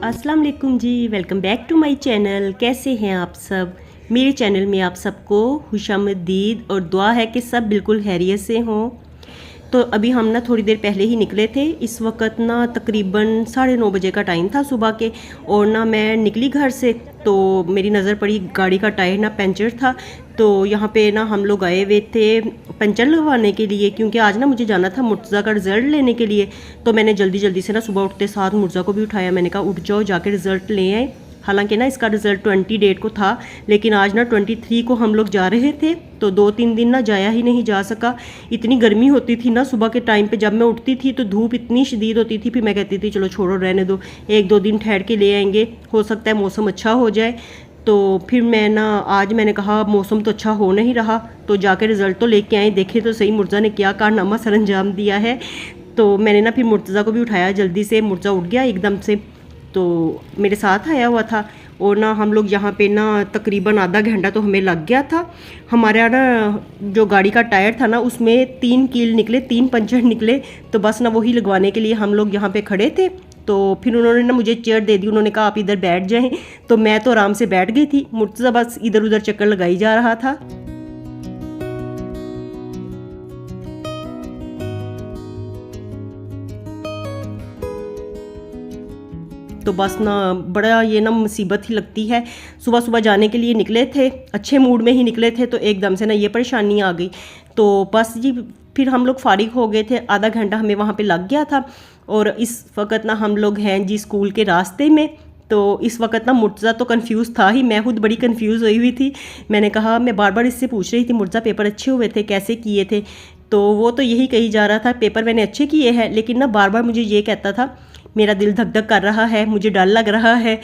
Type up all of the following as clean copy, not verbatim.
अस्सलाम वालेकुम जी, welcome back to my channel. कैसे हैं आप सब? मेरे चैनल में आप सबको खुशामदीद और दुआ है कि सब बिल्कुल खैरियत से हों। तो अभी हम ना थोड़ी देर पहले ही निकले थे। इस वक्त ना तकरीबन 9:30 बजे का टाइम था सुबह के, और ना मैं निकली घर से तो मेरी नज़र पड़ी गाड़ी का टायर ना पंचर था। तो यहाँ पे ना हम लोग आए हुए थे पंचर लगवाने के लिए, क्योंकि आज ना मुझे जाना था मुर्तज़ा का रिज़ल्ट लेने के लिए। तो मैंने जल्दी जल्दी से ना सुबह उठते साथ मुर्तज़ा को भी उठाया। मैंने कहा उठ जाओ, जाके रिज़ल्ट ले आए। हालांकि ना इसका रिज़ल्ट 20 डेट को था, लेकिन आज ना 23 को हम लोग जा रहे थे। तो 2-3 दिन ना जाया ही नहीं जा सका। इतनी गर्मी होती थी ना सुबह के टाइम पे, जब मैं उठती थी तो धूप इतनी शदीद होती थी। फिर मैं कहती थी चलो छोड़ो रहने दो, 1-2 दिन ठहर के ले आएंगे, हो सकता है मौसम अच्छा हो जाए। तो फिर मैं ना आज मैंने कहा मौसम तो अच्छा हो नहीं रहा, तो जाकर रिज़ल्ट तो लेके आए। देखे तो सही मुर्तज़ा ने क्या कारनामा सर अंजाम दिया है। तो मैंने ना फिर मुर्तज़ा को भी उठाया जल्दी से। मुर्तज़ा उठ गया एकदम से, तो मेरे साथ आया हुआ था। और ना हम लोग यहाँ पे ना तकरीबन आधा घंटा तो हमें लग गया था। हमारे ना जो गाड़ी का टायर था ना उसमें 3 कील निकले, 3 पंचर निकले। तो बस ना वही लगवाने के लिए हम लोग यहाँ पे खड़े थे। तो फिर उन्होंने ना मुझे चेयर दे दी, उन्होंने कहा आप इधर बैठ जाएं। तो मैं तो आराम से बैठ गई थी। मुर्तज़ा बस इधर उधर चक्कर लगाई जा रहा था। तो बस ना बड़ा ये ना मुसीबत ही लगती है। सुबह सुबह जाने के लिए निकले थे, अच्छे मूड में ही निकले थे, तो एकदम से ना ये परेशानी आ गई। तो बस जी फिर हम लोग फारिग हो गए थे। आधा घंटा हमें वहाँ पे लग गया था। और इस वक्त ना हम लोग हैं जी स्कूल के रास्ते में। तो इस वक्त ना मुर्तज़ा तो कंफ्यूज था ही, मैं खुद बड़ी कंफ्यूज हुई थी। मैंने कहा, मैं बार बार इससे पूछ रही थी मुर्तज़ा पेपर अच्छे हुए थे, कैसे किए थे? तो वो तो यही कही जा रहा था पेपर मैंने अच्छे किए हैं, लेकिन ना बार बार मुझे ये कहता था मेरा दिल धक धक कर रहा है, मुझे डर लग रहा है।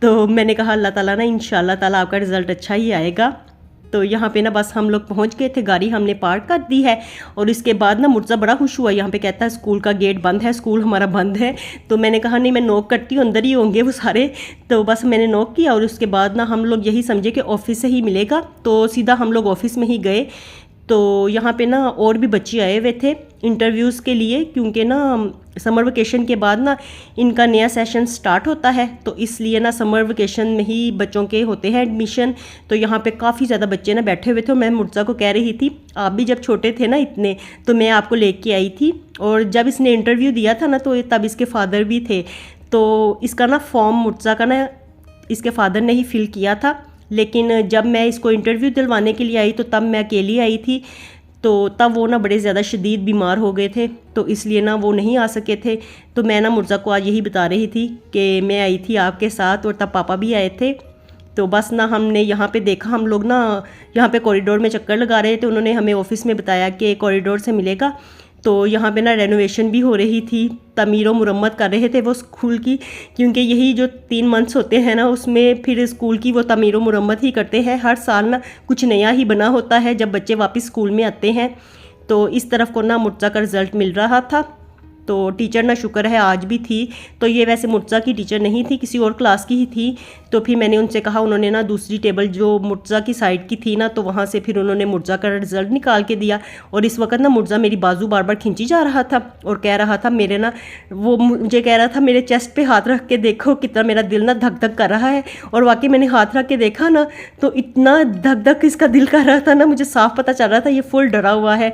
तो मैंने कहा अल्लाह ताला ना इंशाल्लाह ताला आपका रिज़ल्ट अच्छा ही आएगा। तो यहाँ पे ना बस हम लोग पहुँच गए थे, गाड़ी हमने पार्क कर दी है। और इसके बाद ना मुर्तज़ा बड़ा खुश हुआ, यहाँ पे कहता है स्कूल का गेट बंद है, स्कूल हमारा बंद है। तो मैंने कहा नहीं, मैं नॉक करती हूँ, अंदर ही होंगे वो सारे। तो बस मैंने नॉक किया और उसके बाद ना हम लोग यही समझे कि ऑफिस से ही मिलेगा, तो सीधा हम लोग ऑफिस में ही गए। तो यहाँ पे ना और भी बच्चे आए हुए थे इंटरव्यूज़ के लिए, क्योंकि ना समर वेकेशन के बाद ना इनका नया सेशन स्टार्ट होता है। तो इसलिए ना समर वेकेशन में ही बच्चों के होते हैं एडमिशन। तो यहाँ पे काफ़ी ज़्यादा बच्चे ना बैठे हुए थे। मैं मुर्तज़ा को कह रही थी आप भी जब छोटे थे ना इतने, तो मैं आपको लेके आई थी। और जब इसने इंटरव्यू दिया था ना तो तब इसके फादर भी थे। तो इसका ना फॉर्म मुर्तज़ा का ना इसके फादर ने ही फिल किया था। लेकिन जब मैं इसको इंटरव्यू दिलवाने के लिए आई तो तब मैं अकेली आई थी। तो तब वो ना बड़े ज़्यादा शदीद बीमार हो गए थे, तो इसलिए ना वो नहीं आ सके थे। तो मैं ना मुर्तज़ा को आज यही बता रही थी कि मैं आई थी आपके साथ, और तब पापा भी आए थे। तो बस ना हमने यहाँ पे देखा, हम लोग ना यहाँ पे कॉरिडोर में चक्कर लगा रहे थे। उन्होंने हमें ऑफिस में बताया कि कॉरिडोर से मिलेगा। तो यहाँ पे ना रेनोवेशन भी हो रही थी, तमीर व मुरम्मत कर रहे थे वो स्कूल की, क्योंकि यही जो 3 मंथ्स होते हैं ना उसमें फिर स्कूल की वो तमीर व मुरम्मत ही करते हैं। हर साल ना कुछ नया ही बना होता है जब बच्चे वापस स्कूल में आते हैं। तो इस तरफ को ना मुर्तज़ा का रिज़ल्ट मिल रहा था। तो टीचर ना शुक्र है आज भी थी। तो ये वैसे मुर्तज़ा की टीचर नहीं थी, किसी और क्लास की ही थी। तो फिर मैंने उनसे कहा, उन्होंने ना दूसरी टेबल जो मुर्तज़ा की साइड की थी ना, तो वहाँ से फिर उन्होंने मुर्तज़ा का रिज़ल्ट निकाल के दिया। और इस वक्त ना मुर्तज़ा मेरी बाजू बार बार खींची जा रहा था और कह रहा था मेरे ना, वो मुझे कह रहा था मेरे चेस्ट पे हाथ रख के देखो कितना मेरा दिल ना धक धक कर रहा है। और वाकई मैंने हाथ रख के देखा ना तो इतना धक धक इसका दिल कर रहा था ना, मुझे साफ पता चल रहा था ये फुल डरा हुआ है।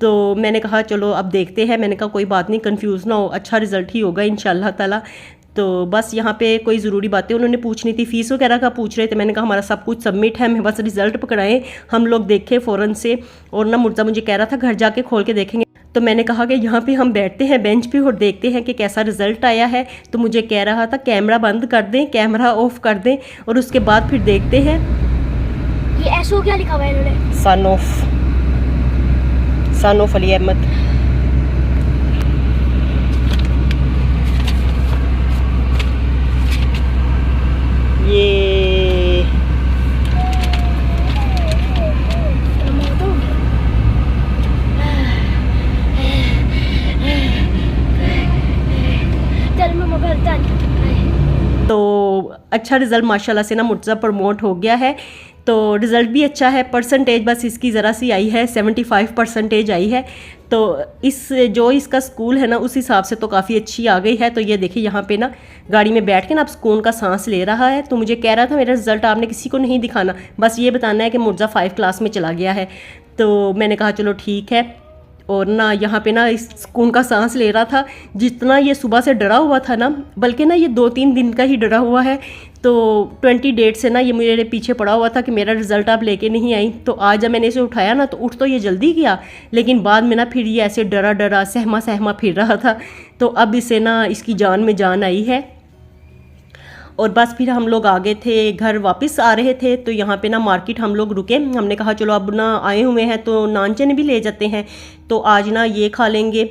तो मैंने कहा चलो अब देखते हैं। मैंने कहा कोई बात नहीं, कंफ्यूज ना हो, अच्छा रिज़ल्ट ही होगा इंशाल्लाह ताला। तो बस यहाँ पे कोई ज़रूरी बातें उन्होंने पूछनी थी, फ़ीस वगैरह का पूछ रहे थे। मैंने कहा हमारा सब कुछ सबमिट है, हमें बस रिज़ल्ट पकड़ाएं, हम लोग देखें फ़ौरन से। और ना मुर्तज़ा मुझे कह रहा था घर जाके खोल के देखेंगे। तो मैंने कहा कि यहाँ पे हम बैठते हैं बेंच पे और देखते हैं कि कैसा रिज़ल्ट आया है। तो मुझे कह रहा था कैमरा बंद कर दें, कैमरा ऑफ कर दें, और उसके बाद फिर देखते हैं। ये एसओ क्या लिखा हुआ है इन्होंने? Son of Ali Ahmad. ये चल मैं मोबाइल चल। तो अच्छा रिज़ल्ट माशाल्लाह से ना मुर्तज़ा प्रमोट हो गया है। तो रिज़ल्ट भी अच्छा है। परसेंटेज बस इसकी ज़रा सी आई है, 75% आई है। तो इसका स्कूल है ना उस हिसाब से तो काफ़ी अच्छी आ गई है। तो ये देखिए यहाँ पे ना गाड़ी में बैठ के ना अब सुकून का सांस ले रहा है। तो मुझे कह रहा था मेरा रिज़ल्ट आपने किसी को नहीं दिखाना, बस ये बताना है कि मुर्जा 5 क्लास में चला गया है। तो मैंने कहा चलो ठीक है। और ना यहाँ पे ना इस सुकून का सांस ले रहा था। जितना ये सुबह से डरा हुआ था ना, बल्कि ना ये 2-3 दिन का ही डरा हुआ है। तो 20 डेट से ना ये मेरे पीछे पड़ा हुआ था कि मेरा रिज़ल्ट आप लेके नहीं आई। तो आज जब मैंने इसे उठाया ना तो उठ तो ये जल्दी गया, लेकिन बाद में ना फिर ये ऐसे डरा डरा सहमा सहमा फिर रहा था। तो अब इसे ना इसकी जान में जान आई है। और बस फिर हम लोग आगे थे, घर वापस आ रहे थे। तो यहाँ पे ना मार्केट हम लोग रुके, हमने कहा चलो अब ना आए हुए हैं तो नान चने भी ले जाते हैं। तो आज ना ये खा लेंगे,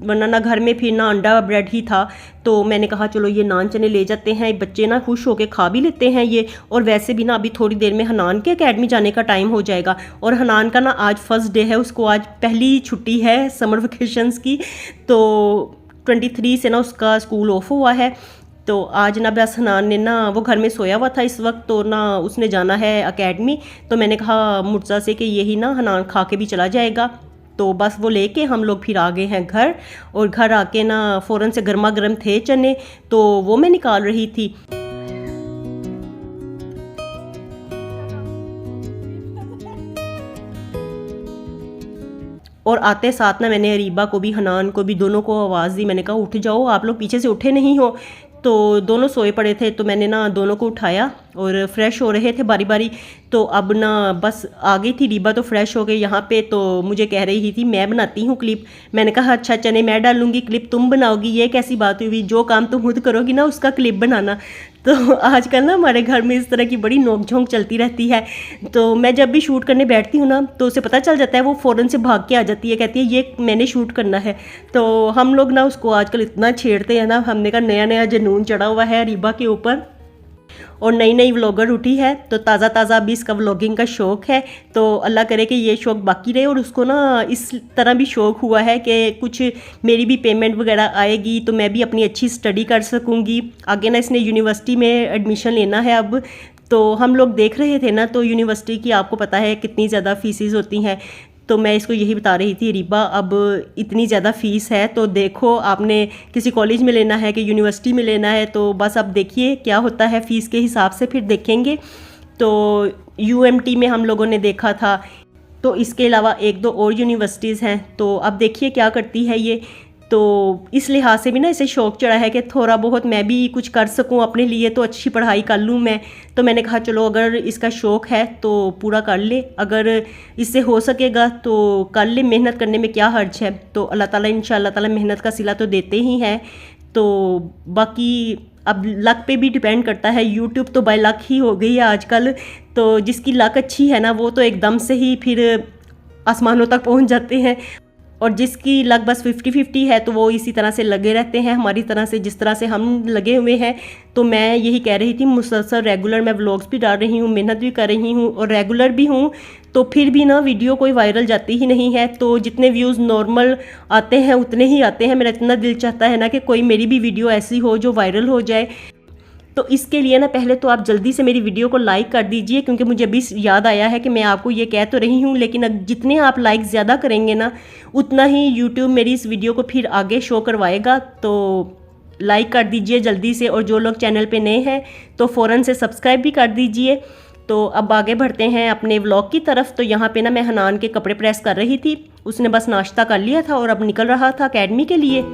वरना ना घर में फिर ना अंडा ब्रेड ही था। तो मैंने कहा चलो ये नान चने ले जाते हैं, बच्चे ना खुश होके खा भी लेते हैं ये। और वैसे भी ना अभी थोड़ी देर में हनान के एकेडमी जाने का टाइम हो जाएगा। और हनान का ना आज फर्स्ट डे है, उसको आज पहली छुट्टी है समर वेकेशंस की। तो 23 से ना उसका स्कूल ऑफ हुआ है। तो आज ना बस हनान ने ना वो घर में सोया हुआ था इस वक्त, तो ना उसने जाना है एकेडमी। तो मैंने कहा मुर्जा से कि यही ना हनान खा के भी चला जाएगा। तो बस वो लेके हम लोग फिर आ गए हैं घर। और घर आके ना फ़ौरन से गर्मा गर्म थे चने, तो वो मैं निकाल रही थी। और आते साथ ना मैंने अरीबा को भी हनान को भी दोनों को आवाज़ दी। मैंने कहा उठ जाओ, आप लोग पीछे से उठे नहीं हो। तो दोनों सोए पड़े थे, तो मैंने ना दोनों को उठाया और फ्रेश हो रहे थे बारी बारी। तो अब ना बस आ गई थी रीबा, तो फ्रेश हो गई यहाँ पे। तो मुझे कह रही थी मैं बनाती हूँ क्लिप। मैंने कहा अच्छा चने मैं डालूंगी, क्लिप तुम बनाओगी, ये कैसी बात हुई? जो काम तुम खुद करोगी ना उसका क्लिप बनाना। तो आजकल ना हमारे घर में इस तरह की बड़ी नोक-झोंक चलती रहती है। तो मैं जब भी शूट करने बैठती हूँ ना तो उसे पता चल जाता है, वो फ़ौरन से भाग के आ जाती है, कहती है ये मैंने शूट करना है। तो हम लोग ना उसको आजकल इतना छेड़ते हैं ना, हमने कहा नया नया जुनून चढ़ा हुआ है रीबा के ऊपर। और नई नई व्लॉगर उठी है, तो ताज़ा ताज़ा अभी इसका व्लॉगिंग का शौक़ है। तो अल्लाह करे कि ये शौक़ बाकी रहे। और उसको ना इस तरह भी शौक़ हुआ है कि कुछ मेरी भी पेमेंट वगैरह आएगी तो मैं भी अपनी अच्छी स्टडी कर सकूँगी। आगे ना इसने यूनिवर्सिटी में एडमिशन लेना है अब। तो हम लोग देख रहे थे ना, तो यूनिवर्सिटी की आपको पता है कितनी ज़्यादा फ़ीसेस होती हैं। तो मैं इसको यही बता रही थी, रीबा अब इतनी ज़्यादा फ़ीस है तो देखो आपने किसी कॉलेज में लेना है कि यूनिवर्सिटी में लेना है। तो बस अब देखिए क्या होता है, फ़ीस के हिसाब से फिर देखेंगे। तो UMT में हम लोगों ने देखा था, तो इसके अलावा 1-2 और यूनिवर्सिटीज़ हैं। तो अब देखिए क्या करती है ये। तो इस लिहाज से भी ना इसे शौक़ चढ़ा है कि थोड़ा बहुत मैं भी कुछ कर सकूं अपने लिए, तो अच्छी पढ़ाई कर लूं मैं। तो मैंने कहा चलो अगर इसका शौक़ है तो पूरा कर ले, अगर इससे हो सकेगा तो कर ले, मेहनत करने में क्या हर्ज है। तो अल्लाह ताला इंशाअल्लाह ताला मेहनत का सिला तो देते ही हैं। तो बाकी अब लक पे भी डिपेंड करता है, यूट्यूब तो बाय लक ही हो गई है आजकल। तो जिसकी लक अच्छी है ना वो तो एकदम से ही फिर आसमानों तक पहुंच जाते हैं। और जिसकी लक बस 50-50 है तो वो इसी तरह से लगे रहते हैं हमारी तरह से, जिस तरह से हम लगे हुए हैं। तो मैं यही कह रही थी, मुसलसल रेगुलर मैं व्लॉग्स भी डाल रही हूँ, मेहनत भी कर रही हूँ और रेगुलर भी हूँ। तो फिर भी ना वीडियो कोई वायरल जाती ही नहीं है। तो जितने व्यूज़ नॉर्मल आते हैं उतने ही आते हैं। मेरा इतना दिल चाहता है ना कि कोई मेरी भी वीडियो ऐसी हो जो वायरल हो जाए। तो इसके लिए ना पहले तो आप जल्दी से मेरी वीडियो को लाइक कर दीजिए, क्योंकि मुझे अभी याद आया है कि मैं आपको ये कह तो रही हूँ, लेकिन जितने आप लाइक ज़्यादा करेंगे ना उतना ही यूट्यूब मेरी इस वीडियो को फिर आगे शो करवाएगा। तो लाइक कर दीजिए जल्दी से, और जो लोग चैनल पे नए हैं तो फ़ौरन से सब्सक्राइब भी कर दीजिए। तो अब आगे बढ़ते हैं अपने व्लॉग की तरफ। तो यहाँ पे ना मैं हनान के कपड़े प्रेस कर रही थी, उसने बस नाश्ता कर लिया था और अब निकल रहा था एकेडमी के लिए।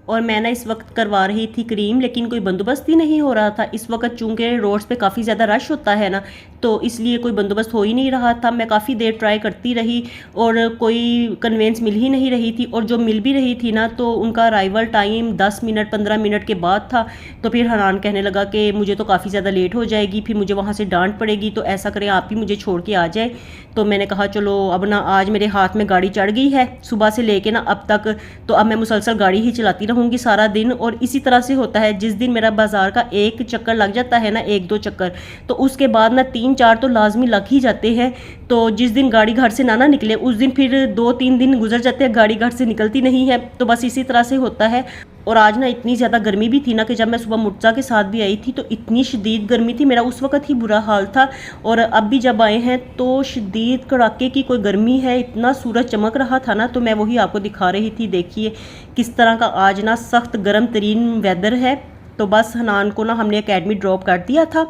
और मैं ना इस वक्त करवा रही थी क्रीम, लेकिन कोई बंदोबस्त ही नहीं हो रहा था इस वक्त, चूँकि रोड्स पे काफ़ी ज़्यादा रश होता है ना, तो इसलिए कोई बंदोबस्त हो ही नहीं रहा था। मैं काफ़ी देर ट्राई करती रही और कोई कन्वेंस मिल ही नहीं रही थी। और जो मिल भी रही थी ना तो उनका अराइवल टाइम 10 मिनट 15 मिनट के बाद था। तो फिर हनान कहने लगा कि मुझे तो काफ़ी ज़्यादा लेट हो जाएगी, फिर मुझे वहाँ से डांट पड़ेगी, तो ऐसा करें आप ही मुझे छोड़ के आ जाए। तो मैंने कहा चलो अब ना, आज मेरे हाथ में गाड़ी चढ़ गई है सुबह से लेके ना अब तक, तो अब मैं मुसलसल गाड़ी ही चलाती रहूँगी सारा दिन। और इसी तरह से होता है, जिस दिन मेरा बाज़ार का एक चक्कर लग जाता है ना, 1-2 चक्कर, तो उसके बाद ना 3-4 तो लाजमी लग ही जाते हैं। तो जिस दिन गाड़ी घर से ना निकले उस दिन फिर 2-3 दिन गुजर जाते हैं, गाड़ी घर से निकलती नहीं है। तो बस इसी तरह से होता है। और आज ना इतनी ज़्यादा गर्मी भी थी ना कि जब मैं सुबह मुर्तज़ा के साथ भी आई थी तो इतनी शदीद गर्मी थी, मेरा उस वक़्त ही बुरा हाल था। और अब भी जब आए हैं तो शदीद कड़ाके की कोई गर्मी है, इतना सूरज चमक रहा था ना, तो मैं वही आपको दिखा रही थी। देखिए किस तरह का आज ना सख्त गर्म तरीन वेदर है। तो बस हनान को ना हमने एकेडमी ड्रॉप कर दिया था।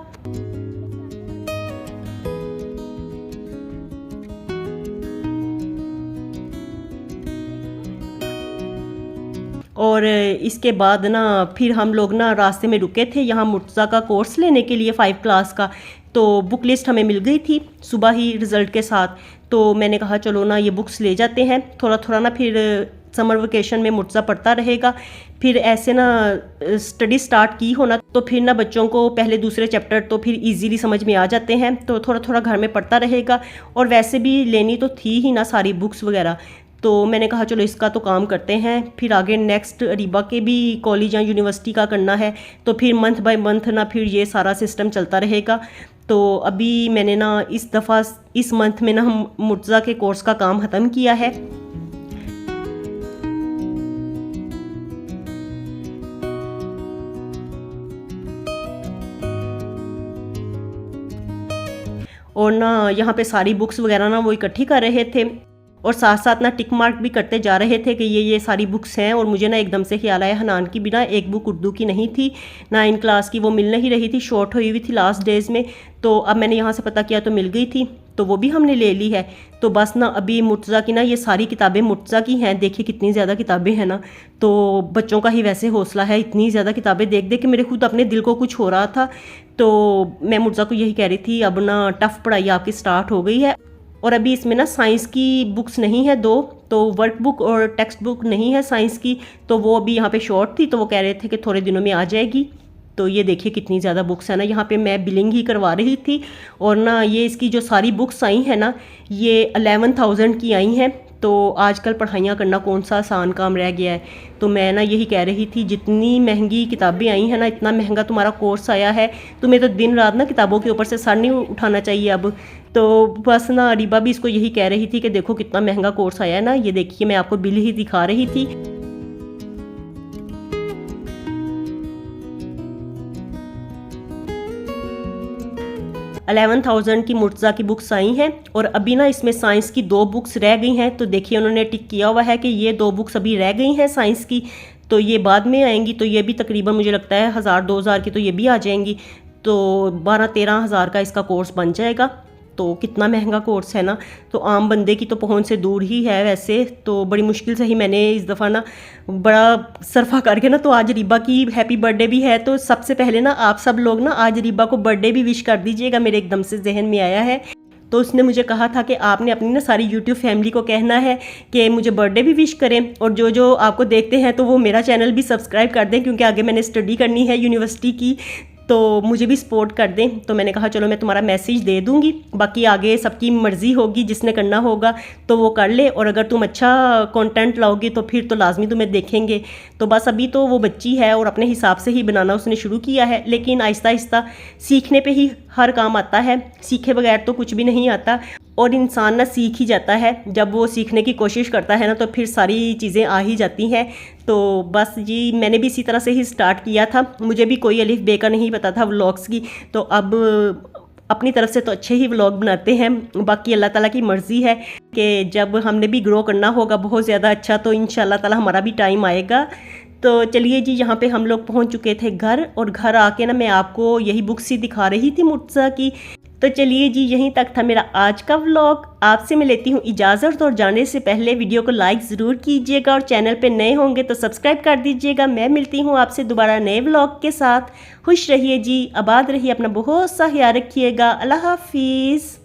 और इसके बाद ना फिर हम लोग ना रास्ते में रुके थे यहाँ मुर्तज़ा का कोर्स लेने के लिए 5 क्लास का। तो बुक लिस्ट हमें मिल गई थी सुबह ही रिज़ल्ट के साथ। तो मैंने कहा चलो ना ये बुक्स ले जाते हैं, थोड़ा थोड़ा ना फिर समर वेकेशन में मुर्तज़ा पढ़ता रहेगा। फिर ऐसे ना स्टडी स्टार्ट की हो ना तो फिर ना बच्चों को पहले दूसरे चैप्टर तो फिर इजीली समझ में आ जाते हैं, तो थोड़ा थोड़ा घर में पढ़ता रहेगा। और वैसे भी लेनी तो थी ही ना सारी बुक्स वगैरह, तो मैंने कहा चलो इसका तो काम करते हैं। फिर आगे नेक्स्ट अरीबा के भी कॉलेज या यूनिवर्सिटी का करना है, तो फिर मंथ बाय मंथ ना फिर ये सारा सिस्टम चलता रहेगा। तो अभी मैंने ना इस दफ़ा इस मंथ में ना हम मुर्तज़ा के कोर्स का काम ख़त्म किया है। और ना यहाँ पे सारी बुक्स वगैरह ना वो इकट्ठी कर रहे थे और साथ साथ ना टिक मार्क भी करते जा रहे थे कि ये सारी बुक्स हैं। और मुझे ना एकदम से ख्याल आया हनान की भी ना एक बुक उर्दू की नहीं थी 9 क्लास की, वो मिल नहीं रही थी, शॉर्ट हुई हुई थी लास्ट डेज़ में। तो अब मैंने यहाँ से पता किया तो मिल गई थी, तो वो भी हमने ले ली है। तो बस ना अभी मुर्तज़ा की ना ये सारी किताबें मुर्तज़ा की हैं। देखिए कितनी ज़्यादा किताबें हैं ना, तो बच्चों का ही वैसे हौसला है, इतनी ज़्यादा किताबें देख देख के मेरे खुद अपने दिल को कुछ हो रहा था। तो मैं मुर्तज़ा को यही कह रही थी अब ना टफ़ पढ़ाई आपकी स्टार्ट हो गई है। और अभी इसमें ना साइंस की बुक्स नहीं है 2, तो वर्क बुक और टेक्स्ट बुक नहीं है साइंस की, तो वो अभी यहाँ पे शॉर्ट थी, तो वो कह रहे थे कि थोड़े दिनों में आ जाएगी। तो ये देखिए कितनी ज़्यादा बुक्स है ना, यहाँ पे मैं बिलिंग ही करवा रही थी। और ना ये इसकी जो सारी बुक्स आई हैं ना ये 11,000 की आई हैं। तो आजकल पढ़ाइयाँ करना कौन सा आसान काम रह गया है। तो मैं ना यही कह रही थी जितनी महंगी किताबें आई हैं ना, इतना महंगा तुम्हारा कोर्स आया है, तुम्हें तो दिन रात ना किताबों के ऊपर से सर नहीं उठाना चाहिए अब। तो बस ना अरीबा भी इसको यही कह रही थी कि देखो कितना महंगा कोर्स आया है ना, ये देखिए मैं आपको बिल ही दिखा रही थी। $11,000 की मुर्तज़ा की बुक्स आई हैं। और अभी ना इसमें साइंस की 2 बुक्स रह गई हैं, तो देखिए उन्होंने टिक किया हुआ है कि ये 2 बुक्स अभी रह गई हैं साइंस की, तो ये बाद में आएंगी। तो ये भी तकरीबन मुझे लगता है 1,000-2,000 की तो ये भी आ जाएंगी, तो 12-13 हज़ार का इसका कोर्स बन जाएगा। तो कितना महंगा कोर्स है ना, तो आम बंदे की तो पहुंच से दूर ही है वैसे। तो बड़ी मुश्किल से ही मैंने इस दफ़ा ना बड़ा सरफा करके ना, तो आज रीबा की हैप्पी बर्थडे भी है, तो सबसे पहले ना आप सब लोग ना आज रीबा को बर्थडे भी विश कर दीजिएगा, मेरे एकदम से जहन में आया है। तो उसने मुझे कहा था कि आपने अपनी ना सारी यूट्यूब फैमिली को कहना है कि मुझे बर्थडे भी विश करें, और जो जो आपको देखते हैं तो वो मेरा चैनल भी सब्सक्राइब कर दें, क्योंकि आगे मैंने स्टडी करनी है यूनिवर्सिटी की, तो मुझे भी सपोर्ट कर दें। तो मैंने कहा चलो मैं तुम्हारा मैसेज दे दूंगी, बाकी आगे सबकी मर्ज़ी होगी, जिसने करना होगा तो वो कर ले। और अगर तुम अच्छा कंटेंट लाओगे तो फिर तो लाजमी तुम्हें देखेंगे। तो बस अभी तो वो बच्ची है और अपने हिसाब से ही बनाना उसने शुरू किया है, लेकिन आहिस्ता आहिस्ता सीखने पे ही हर काम आता है, सीखे बगैर तो कुछ भी नहीं आता। और इंसान ना सीख ही जाता है, जब वो सीखने की कोशिश करता है ना तो फिर सारी चीज़ें आ ही जाती हैं। तो बस जी मैंने भी इसी तरह से ही स्टार्ट किया था, मुझे भी कोई अलिफ बे का नहीं पता था व्लॉग्स की। तो अब अपनी तरफ से तो अच्छे ही व्लॉग बनाते हैं, बाकी अल्लाह ताला की मर्ज़ी है कि जब हमने भी ग्रो करना होगा बहुत ज़्यादा अच्छा, तो इंशाल्लाह ताला हमारा भी टाइम आएगा। तो चलिए जी यहाँ पे हम लोग पहुँच चुके थे घर, और घर आके ना मैं आपको यही बुक्स ही दिखा रही थी मुर्तज़ा की। तो चलिए जी यहीं तक था मेरा आज का व्लॉग। आपसे मैं लेती हूँ इजाज़त, और जाने से पहले वीडियो को लाइक ज़रूर कीजिएगा, और चैनल पे नए होंगे तो सब्सक्राइब कर दीजिएगा। मैं मिलती हूँ आपसे दोबारा नए व्लॉग के साथ। खुश रहिए जी, आबाद रहिए, अपना बहुत सा ख्याल रखिएगा। अल्लाह हाफिज़।